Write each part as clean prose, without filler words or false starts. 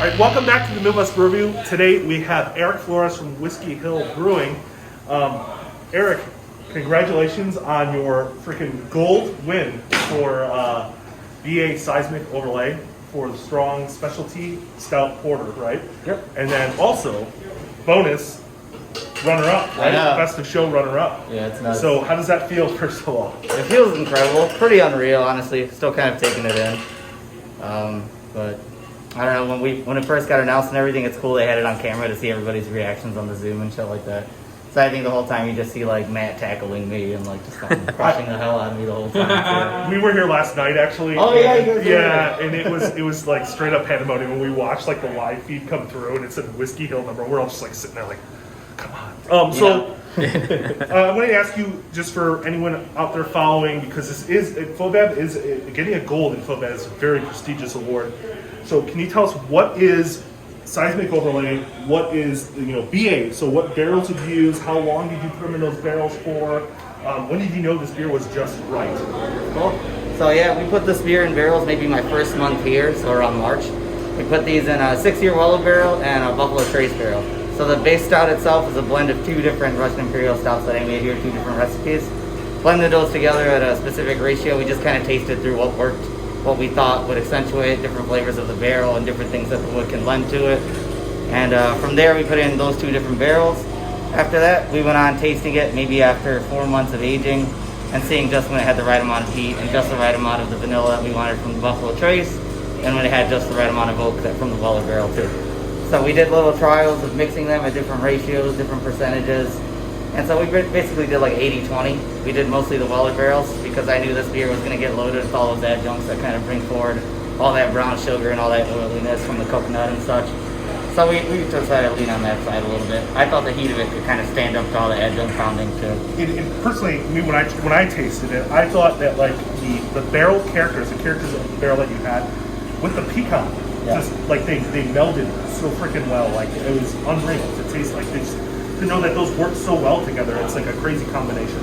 All right, welcome back to the Midwest Brew Review. Today we have Eric Flores from Whiskey Hill Brewing. Eric, congratulations on your freaking gold win for BA Seismic Overlay for the Strong Specialty Stout Porter, right? Yep. And then also, bonus, runner-up, right? Best of show runner-up. Yeah, it's nice. So how does that feel, first of all? It feels incredible. Pretty unreal, honestly. Still kind of taking it in. But I don't know, when it first got announced and everything, it's cool they had it on camera to see everybody's reactions on the Zoom and shit like that. So I think the whole time you just see like Matt tackling me and like just fucking crushing the hell out of me the whole time. We were here last night actually. Oh yeah, you guys yeah, and it was like straight up pandemonium when we watched like the live feed come through and it said Whiskey Hill number. We're all just like sitting there like, come on. I want to ask you, just for anyone out there following, because this is FoBAB is getting a gold in FoBAB is a very prestigious award. So can you tell us what is Seismic Overlay? What is BA? So what barrels did you use? How long did you put them in those barrels for? When did you know this beer was just right? Cool. So yeah, we put this beer in barrels maybe my first month here, so around March. We put these in a 6-year Weller barrel and a Buffalo Trace barrel. So the base stout itself is a blend of 2 different Russian Imperial stouts that I made here, 2 different recipes. Blended those together at a specific ratio. We just kind of tasted through what worked, what we thought would accentuate different flavors of the barrel and different things that the wood can lend to it. And from there we put in those 2 different barrels. After that we went on tasting it maybe after 4 months of aging and seeing just when it had the right amount of heat and just the right amount of the vanilla that we wanted from the Buffalo Trace, and when it had just the right amount of oak from the Weller barrel too. So we did little trials of mixing them at different ratios, different percentages. And so we basically did like 80-20. We did mostly the Weller barrels because I knew this beer was going to get loaded with all those adjuncts that kind of bring forward all that brown sugar and all that oiliness from the coconut and such. So we decided to lean on that side a little bit. I thought the heat of it could kind of stand up to all the adjunct pounding too. Personally, me when I tasted it, I thought that like the barrel characters, the characters of the barrel that you had with the pecan, just like they melded so freaking well. Like it was unreal to taste. Like to know that those work so well together, it's like a crazy combination.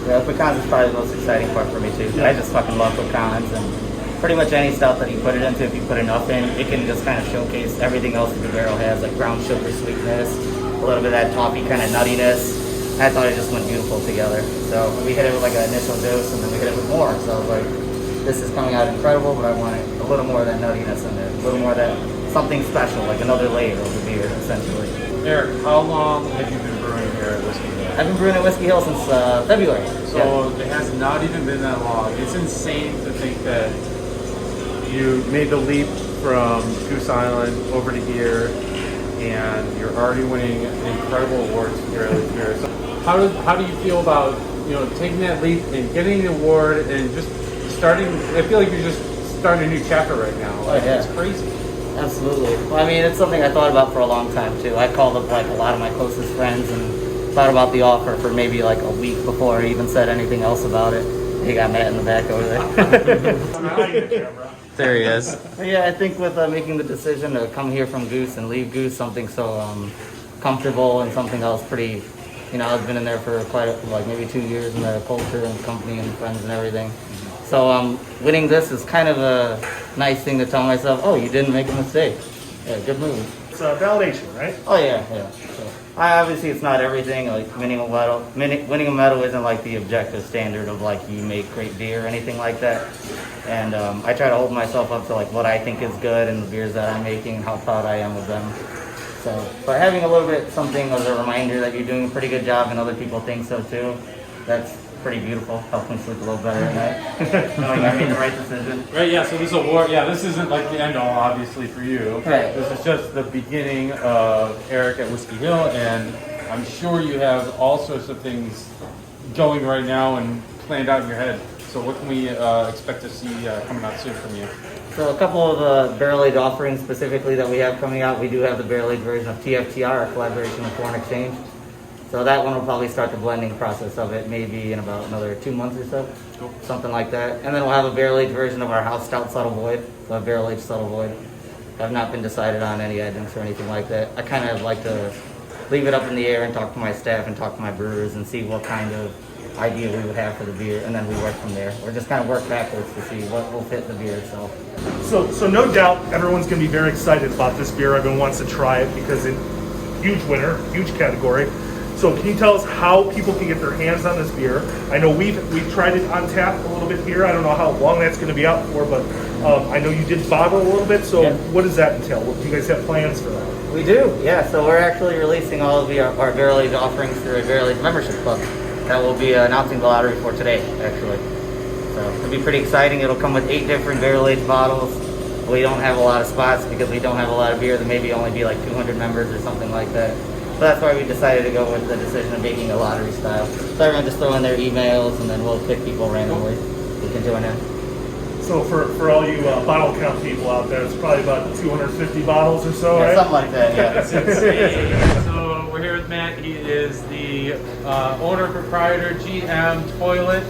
Yeah, pecans is probably the most exciting part for me too. Yeah. I just fucking love pecans, and pretty much any stout that you put it into, if you put enough in, it can just kind of showcase everything else that the barrel has, like brown sugar sweetness, a little bit of that toffee kind of nuttiness. I thought it just went beautiful together. So we hit it with like an initial dose, and then we hit it with more. So I was like, this is coming out incredible, but I want a little more of that nuttiness in there, a little more of that something special, like another layer of the beer, essentially. Eric, how long have you been brewing here at Whiskey Hill? I've been brewing at Whiskey Hill since February. So it has not even been that long. It's insane to think that you made the leap from Goose Island over to here, and you're already winning incredible awards for your early career. So how do you feel about taking that leap and getting the award and just starting? I feel like you're just starting a new chapter right now. Like, it's crazy. Absolutely. Well, I mean, it's something I thought about for a long time too. I called up like a lot of my closest friends and thought about the offer for maybe like a week before I even said anything else about it. You got Matt in the back over there. There he is. Yeah, I think with making the decision to come here from Goose and leave Goose, something so comfortable and something else pretty, I've been in there for like maybe 2 years in the culture and company and friends and everything. So winning this is kind of a nice thing to tell myself, oh, you didn't make a mistake. Yeah, good move. It's a validation, right? Oh yeah. So, obviously it's not everything, like winning a medal isn't like the objective standard of like you make great beer or anything like that. And I try to hold myself up to like what I think is good and the beers that I'm making and how proud I am of them. So, but having a little bit something as a reminder that you're doing a pretty good job and other people think so too, that's pretty beautiful. Helps me sleep a little better at night. Knowing I made the right decision. Right, yeah, so this award, this isn't like the end all, obviously, for you. Right. This is just the beginning of Eric at Whiskey Hill, and I'm sure you have all sorts of things going right now and planned out in your head. So what can we expect to see coming out soon from you? So a couple of barrel-aged offerings specifically that we have coming out. We do have the barrel-aged version of TFTR, our collaboration with Foreign Exchange. So that one will probably start the blending process of it maybe in about another 2 months or so, something like that. And then we'll have a barrel-aged version of our house stout Subtle Void, so a barrel-aged Subtle Void. Have not been decided on any adjuncts or anything like that. I kind of like to leave it up in the air and talk to my staff and talk to my brewers and see what kind of idea we would have for the beer, and then we work from there. We're just kind of work backwards to see what will fit the beer itself. So no doubt everyone's going to be very excited about this beer. Everyone wants to try it because it's huge winner, huge category. So can you tell us how people can get their hands on this beer? I know we've tried it on tap a little bit here. I don't know how long that's going to be out for, but I know you did bottle a little bit. So what does that entail? Do you guys have plans for that? We do, yeah. So we're actually releasing all of our barrel age offerings through a barrel age membership club that will be announcing the lottery for today, actually. So it'll be pretty exciting. It'll come with 8 different barrel age bottles. We don't have a lot of spots because we don't have a lot of beer. There maybe only be like 200 members or something like that. So that's why we decided to go with the decision of making a lottery style. So everyone just throw in their emails and then we'll pick people randomly who can join in. So for all you bottle count people out there, it's probably about 250 bottles or so, right? Something like that, yeah. That's insane. So we're here with Matt. He is the owner, proprietor, GM, toilet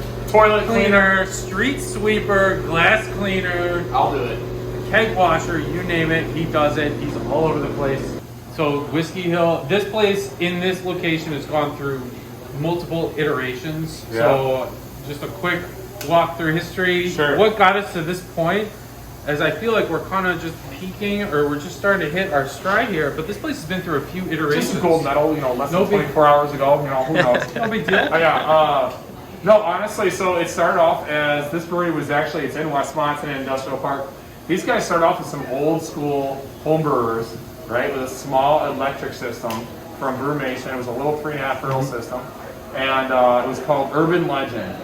cleaner, street sweeper, glass cleaner. I'll do it. Keg washer, you name it, he does it. He's all over the place. So Whiskey Hill, this place in this location has gone through multiple iterations. Yeah. So just a quick walk through history. Sure. What got us to this point? As I feel like we're kind of just peaking, or we're just starting to hit our stride here. But this place has been through a few iterations. Just a gold medal, less No than big- 24 hours ago, who knows? No big deal. No, honestly, so it started off as, this brewery was actually, it's in Westmont, in an industrial park. These guys started off with some old school home brewers, right, with a small electric system from Brewmation. It was a little 3.5 barrel system, and it was called Urban Legend.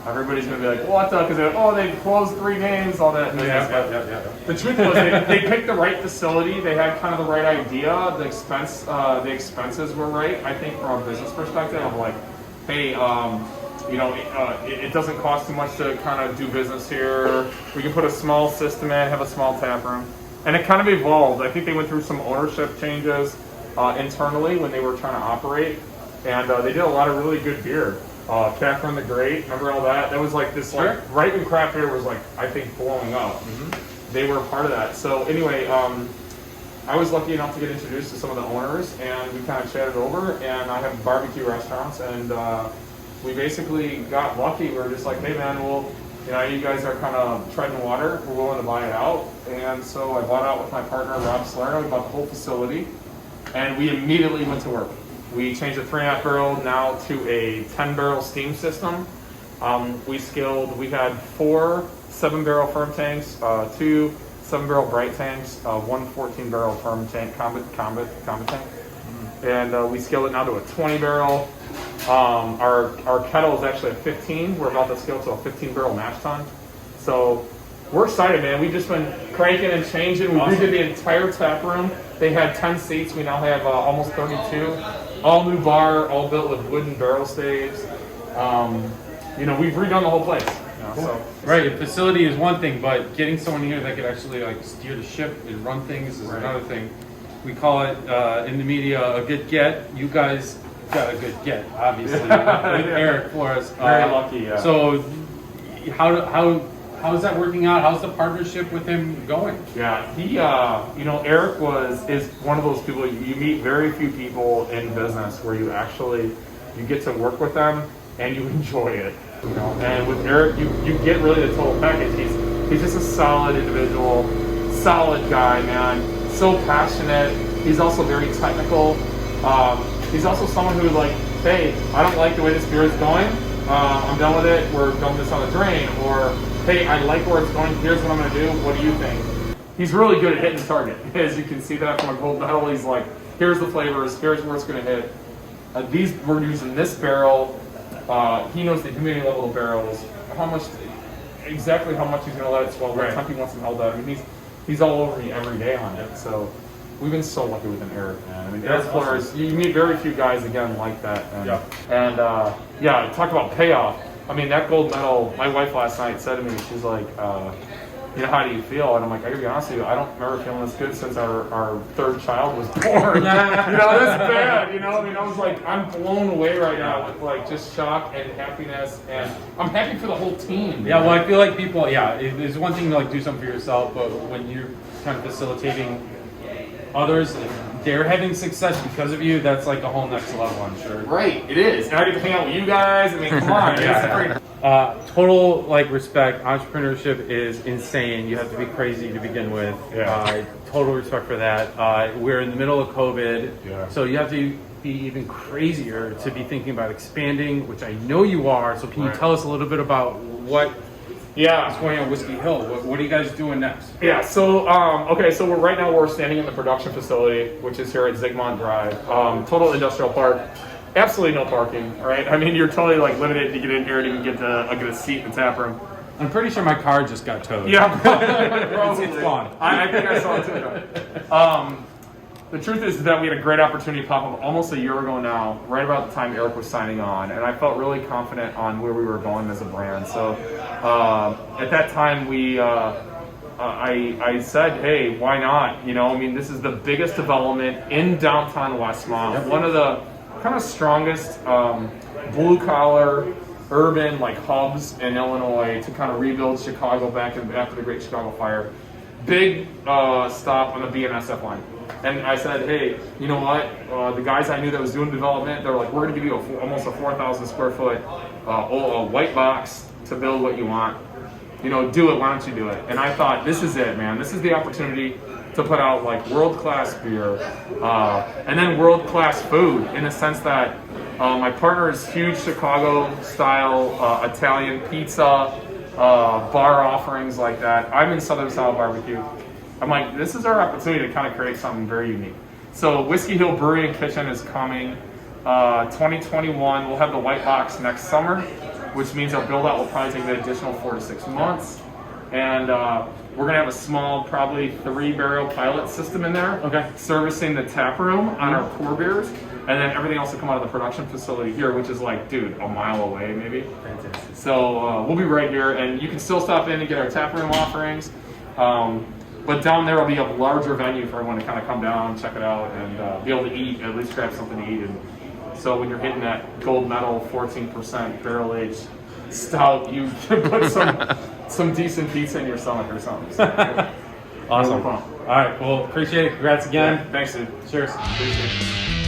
Everybody's gonna be like, what the? Because they closed 3 games, all that. Yeah. The truth was, they picked the right facility. They had kind of the right idea. The expenses were right. I think from a business perspective, of like, hey, it doesn't cost too much to kind of do business here. We can put a small system in, have a small tap room, and it kind of evolved. I think they went through some ownership changes internally when they were trying to operate, and they did a lot of really good beer. Catherine the Great, remember all that? That was like this, like, right when craft beer was like, I think, blowing up. They were a part of that. So anyway, I was lucky enough to get introduced to some of the owners, and we kind of chatted over, and I have barbecue restaurants, and we basically got lucky. We were just like, hey man, you guys are kind of treading water. We're willing to buy it out. And so I bought out with my partner, Rob Salerno. We bought the whole facility, and we immediately went to work. We changed the 3.5 barrel now to a 10 barrel steam system. We had 4 7-barrel firm tanks, 2 7-barrel bright tanks, 1 14-barrel firm tank, combat tank. And we scaled it now to a 20 barrel. Our kettle is actually a 15. We're about to scale to a 15-barrel mash tun. So we're excited, man. We've just been cranking and changing. We redid the entire tap room. They had 10 seats. We now have almost 32. All new bar, all built with wooden barrel staves. We've redone the whole place. Right, facility is one thing, but getting someone here that could actually like steer the ship and run things is another thing. We call it in the media a good get. You guys got a good get, obviously, with Eric Flores. Very lucky, yeah. So, how is that working out? How's the partnership with him going? Yeah, he, Eric is one of those people. You meet very few people in business where you get to work with them and you enjoy it. And with Eric, you get really the total package. He's just a solid individual, solid guy, man. So passionate. He's also very technical. He's also someone who hey, I don't like the way this beer is going. I'm done with it. We're dumping this on the drain. Or, hey, I like where it's going. Here's what I'm going to do. What do you think? He's really good at hitting the target. As you can see that from a gold medal. He's like, here's the flavors. Here's where it's going to hit. We're using this barrel. He knows the humidity level of barrels. Exactly how much he's going to let it swell. What time he wants them held out. I mean, he's all over me every day on it. So we've been so lucky with Eric, man. I mean, Eric Flores, you meet very few guys, again, like that. And talk about payoff. I mean, that gold medal, my wife last night said to me, she's like, how do you feel? And I'm like, I gotta be honest with you, I don't remember feeling this good since our 3rd child was born. That's bad, I mean, I was like, I'm blown away right now with just shock and happiness, and I'm happy for the whole team. Yeah, well, I feel like people, it's one thing to do something for yourself, but when you're kind of facilitating others, they're having success because of you, that's like a whole next level, I'm sure. Right, it is. And I get to hang out with you guys. I mean, come on. Yeah. Total like respect. Entrepreneurship is insane. You have to be crazy to begin with. Yeah. Total respect for that. We're in the middle of COVID, so you have to be even crazier to be thinking about expanding, which I know you are. So can you tell us a little bit about what's going on Whiskey Hill? What are you guys doing next? Yeah, so okay, so right now we're standing in the production facility, which is here at Zigmont Drive. Total industrial park. Absolutely no parking, right? I mean, you're totally like limited to get in here and even get a seat in the tap room. I'm pretty sure my car just got towed. Yeah, It's gone. I think I saw it too. The truth is that we had a great opportunity pop up almost a year ago now, right about the time Eric was signing on, and I felt really confident on where we were going as a brand. So at that time, I said, hey, why not? You know, I mean, this is the biggest development in downtown Westmont, one of the kind of strongest blue collar urban like hubs in Illinois to kind of rebuild Chicago back after the Great Chicago Fire. Big stop on the BNSF line. And I said, hey, you know what? The guys I knew that was doing development, they're like, we're going to give you almost a 4,000 square foot white box to build what you want. You know, do it. Why don't you do it? And I thought, this is it, man. This is the opportunity to put out like world-class beer and then world-class food in the sense that my partner is huge Chicago-style Italian pizza, bar offerings like that. I'm in Southern Style Barbecue. I'm like, this is our opportunity to kind of create something very unique. So Whiskey Hill Brewery and Kitchen is coming 2021. We'll have the white box next summer, which means our build out will probably take an additional 4 to 6 months. And we're gonna have a small, probably 3-barrel pilot system in there, servicing the tap room on our core beers, and then everything else will come out of the production facility here, which is like, dude, a mile away maybe. Fantastic. So we'll be right here, and you can still stop in and get our tap room offerings. But down there will be a larger venue for everyone to kind of come down, check it out, and be able to eat, at least grab something to eat. And so when you're hitting that gold medal 14% barrel aged stout, you can put some decent pizza in your stomach or something. So, awesome. All right, well, appreciate it. Congrats again. Yeah, thanks, dude. Cheers. Appreciate it.